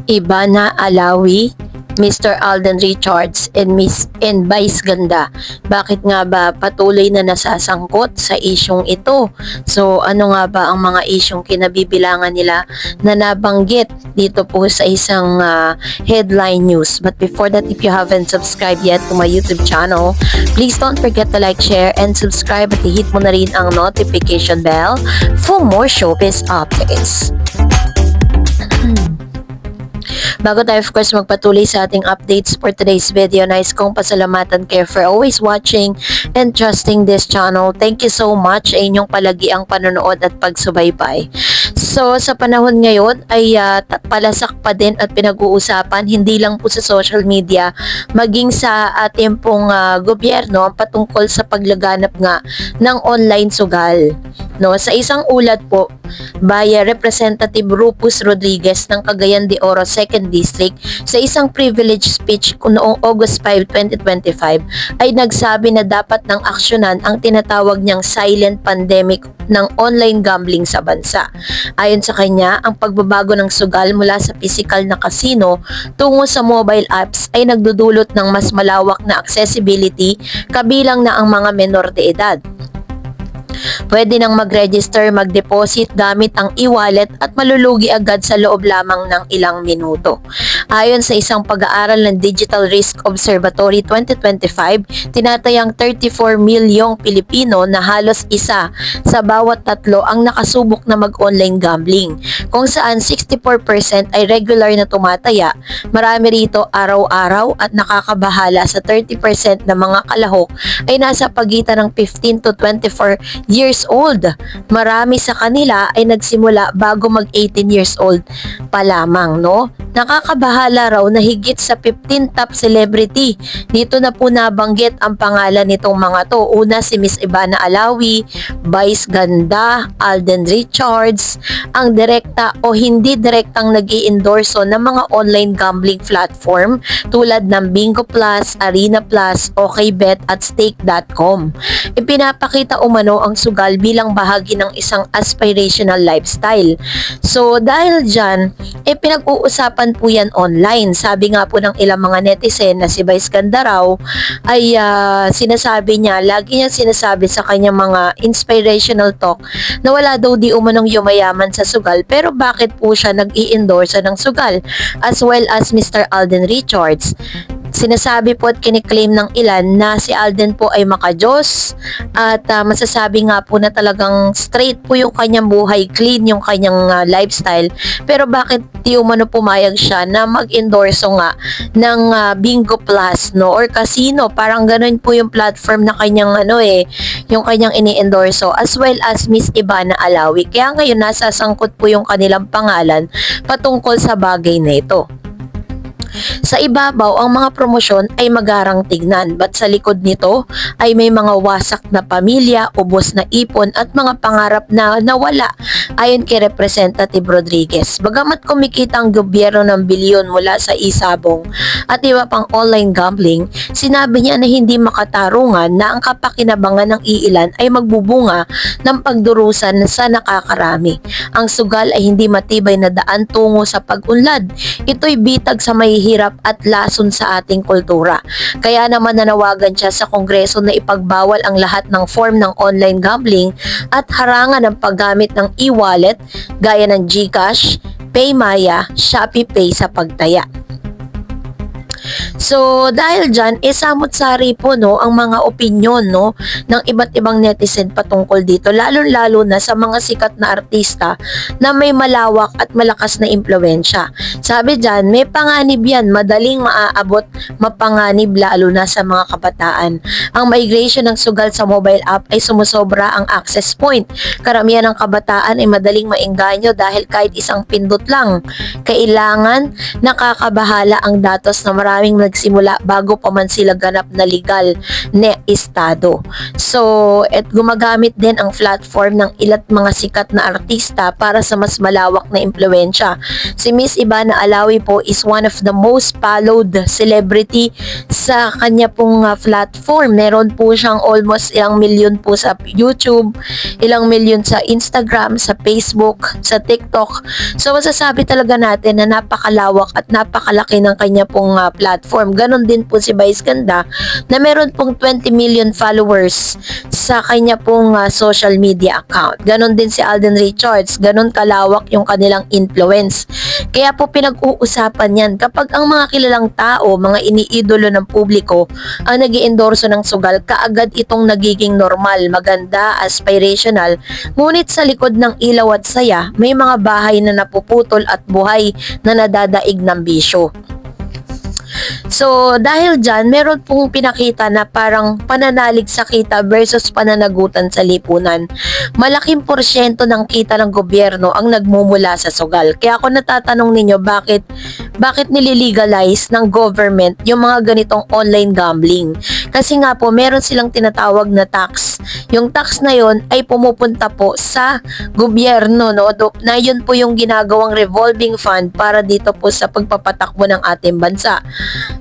Ivana Alawi, Mr. Alden Richards, and Miss and Vice Ganda. Bakit nga ba patuloy na nasasangkot sa isyong ito? So ano nga ba ang mga isyong kinabibilangan nila na nabanggit dito po sa isang headline news? But before that, if you haven't subscribed yet to my YouTube channel, please don't forget to like, share, and subscribe at i-hit mo na rin ang notification bell for more showbiz updates. Bago tayo of course magpatuloy sa ating updates for today's video, nais kong pasalamatan kayo for always watching and trusting this channel. Thank you so much sa inyong palagiang panonood at pagsubaybay. So sa panahon ngayon ay palasak pa din at pinag-uusapan hindi lang po sa social media maging sa ating pong gobyerno patungkol sa paglaganap nga ng online sugal. No, sa isang ulat po by Representative Rufus Rodriguez ng Cagayan de Oro 2nd District sa isang privilege speech noong August 5, 2025 ay nagsabi na dapat nang aksyonan ang tinatawag niyang silent pandemic ng online gambling sa bansa. Ayon sa kanya, ang pagbabago ng sugal mula sa physical na casino tungo sa mobile apps ay nagdudulot ng mas malawak na accessibility kabilang na ang mga menor de edad. Pwede nang mag-register, mag-deposit gamit ang e-wallet at malulugi agad sa loob lamang ng ilang minuto. Ayon sa isang pag-aaral ng Digital Risk Observatory 2025, tinatayang 34 milyong Pilipino na halos isa sa bawat tatlo ang nakasubok na mag-online gambling. Kung saan 64% ay regular na tumataya, marami rito araw-araw at nakakabahala sa 30% ng mga kalahok ay nasa pagitan ng 15 to 24 years old. Marami sa kanila ay nagsimula bago mag 18 years old pa lamang, no? Nakakabahala raw na higit sa 15 top celebrity. Dito na po nabanggit ang pangalan nitong mga to. Una si Miss Ivana Alawi, Vice Ganda, Alden Richards, ang direkta o hindi direktang nag-i-endorso ng mga online gambling platform tulad ng Bingo Plus, Arena Plus, OkBet at Stake.com. Ipinapakita umano ang sugal bilang bahagi ng isang aspirational lifestyle. So dahil dyan, pinag-uusapan po yan online. Sabi nga po ng ilang mga netizen na si Vice Ganda raw ay sinasabi niya, lagi niya sinasabi sa kanyang mga inspirational talk na wala daw di umanong yumayaman sa sugal, pero bakit po siya nag-i-endorse ng sugal? As well as Mr. Alden Richards. Sinasabi po at kiniklaim ng ilan na si Alden po ay makajos at masasabi nga po na talagang straight po yung kanyang buhay, clean yung kanyang lifestyle. Pero bakit di umano pumayag siya na mag-endorso nga ng Bingo Plus, no, or casino? Parang ganun po yung platform na kanyang yung kanyang ini-endorso, as well as Miss Ivana Alawi. Kaya ngayon nasasangkot po yung kanilang pangalan patungkol sa bagay na ito. Sa ibabaw, ang mga promosyon ay magarang tignan, but sa likod nito ay may mga wasak na pamilya, ubos na ipon at mga pangarap na nawala, ayon kay Representative Rodriguez. Bagamat kumikita ang gobyerno ng bilyon mula sa isabong at iba pang online gambling, sinabi niya na hindi makatarungan na ang kapakinabangan ng iilan ay magbubunga ng pagdurusan sa nakakarami. Ang sugal ay hindi matibay na daan tungo sa pag-unlad. Ito'y bitag sa mahihirap at lason sa ating kultura. Kaya naman nanawagan siya sa Kongreso na ipagbawal ang lahat ng form ng online gambling at harangan ang paggamit ng e-wallet gaya ng GCash, PayMaya, ShopeePay sa pagtaya. So dahil dyan, samot-sari po ang mga opinyon ng iba't ibang netizen patungkol dito, lalo-lalo na sa mga sikat na artista na may malawak at malakas na impluwensya. Sabi dyan, may panganib yan, madaling maaabot, mapanganib lalo na sa mga kabataan. Ang migration ng sugal sa mobile app ay sumusobra ang access point. Karamihan ng kabataan ay madaling maengganyo dahil kahit isang pindot lang. Kailangan nakakabahala ang datos na maraming nagsimula bago pa man sila ganap na legal na estado. So, gumagamit din ang platform ng ilat mga sikat na artista para sa mas malawak na impluwensya. Si Miss Ivana Alawi po is one of the most followed celebrity sa kanya pong platform. Meron po siyang almost ilang milyon po sa YouTube, ilang milyon sa Instagram, sa Facebook, sa TikTok. So masasabi talaga natin na napakalawak at napakalaki ng kanya pong platform. Ganon din po si Vice Ganda na meron pong 20 million followers sa kanya pong social media account. Ganon din si Alden Richards. Ganon kalawak yung kanilang influence. Kaya po pinag-uusapan yan kapag ang mga kilalang tao, mga iniidolo ng publiko ang nag-iendorso ng sugal, kaagad itong nagiging normal, maganda, aspirational. Ngunit sa likod ng ilaw at saya, may mga bahay na napuputol at buhay na nadadaig ng bisyo. So, dahil dyan, meron pong pinakita na parang pananalig sa kita versus pananagutan sa lipunan. Malaking porsyento ng kita ng gobyerno ang nagmumula sa sugal. Kaya ako natatanong ninyo, bakit nililegalize ng government yung mga ganitong online gambling? Kasi nga po, meron silang tinatawag na tax. Yung tax na yon ay pumupunta po sa gobyerno, no? Na yun po yung ginagawang revolving fund para dito po sa pagpapatakbo ng ating bansa.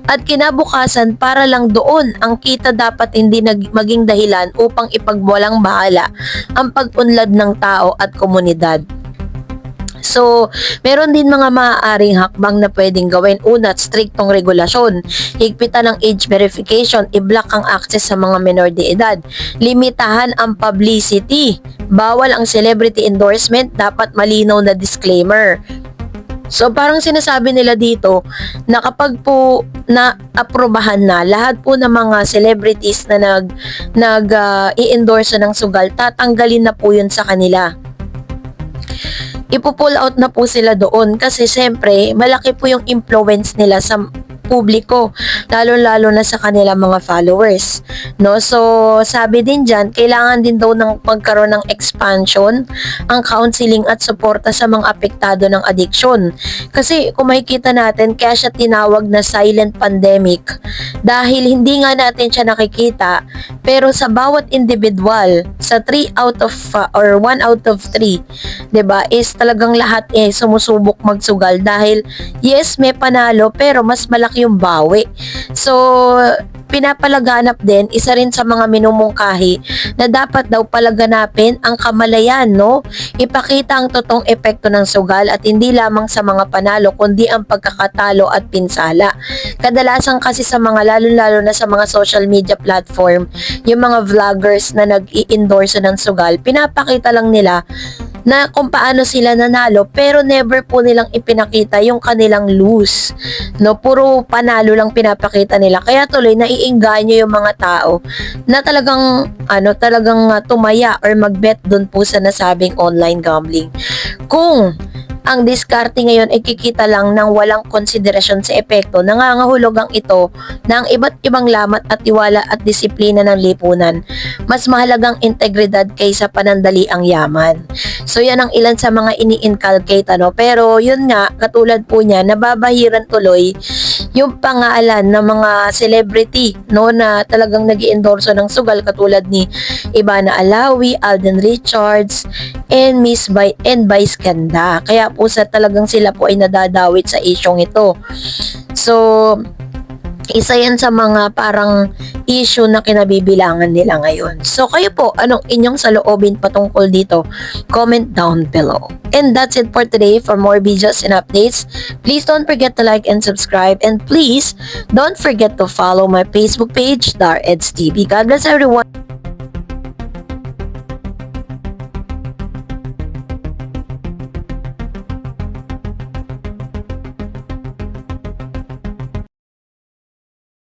At kinabukasan, para lang doon ang kita dapat hindi maging dahilan upang ipagwalang bahala ang pag-unlad ng tao at komunidad. So, meron din mga maaaring hakbang na pwedeng gawin. Una, striktong regulasyon. Higpitan ng age verification. I-block ang access sa mga menor de edad. Limitahan ang publicity. Bawal ang celebrity endorsement. Dapat malinaw na disclaimer. So parang sinasabi nila dito na kapag po na-aprobahan na lahat po ng mga celebrities na i-endorse ng sugal, tatanggalin na po yun sa kanila. Ipo-pull out na po sila doon kasi siyempre malaki po yung influence nila sa publiko, lalo-lalo na sa kanilang mga followers, no? So, sabi din dyan, kailangan din daw ng pagkaroon ng expansion ang counseling at suporta sa mga apektado ng addiction. Kasi kung makikita natin, kaya siya tinawag na silent pandemic dahil hindi nga natin siya nakikita, pero sa bawat individual, sa 3 out of or 1 out of 3, 'di ba, is talagang lahat sumusubok magsugal dahil yes, may panalo pero mas malaki yung bawi. So, pinapalaganap din, isa rin sa mga minumungkahi na dapat daw palaganapin ang kamalayan, no? Ipakita ang totoong epekto ng sugal at hindi lamang sa mga panalo kundi ang pagkakatalo at pinsala. Kadalasan kasi sa mga lalo-lalo na sa mga social media platform, yung mga vloggers na nag-i-endorse ng sugal, pinapakita lang nila na kung paano sila nanalo pero never po nilang ipinakita yung kanilang lose, no? Puro panalo lang pinapakita nila, kaya tuloy naiinganyo yung mga tao na talagang tumaya or magbet doon po sa nasabing online gambling. Kung ang diskarte ngayon ay kikita lang ng walang konsiderasyon sa epekto, nangangahulog ang ito ng iba't ibang lamat at tiwala at disiplina ng lipunan. Mas mahalagang integridad kaysa panandali ang yaman. So yan ang ilan sa mga ini-inculcate, pero yun nga, katulad po niya, nababahiran tuloy yung pangalan ng mga celebrity, no, na talagang nag-i-endorso ng sugal katulad ni Ivana Alawi, Alden Richards, and Vice Ganda. Kaya po talagang sila po ay nadadawit sa isyong ito. So, isa yan sa mga parang issue na kinabibilangan nila ngayon. So, kayo po, anong inyong saloobin patungkol dito? Comment down below. And that's it for today. For more videos and updates, please don't forget to like and subscribe. And please, don't forget to follow my Facebook page, DarEdsTV. God bless everyone.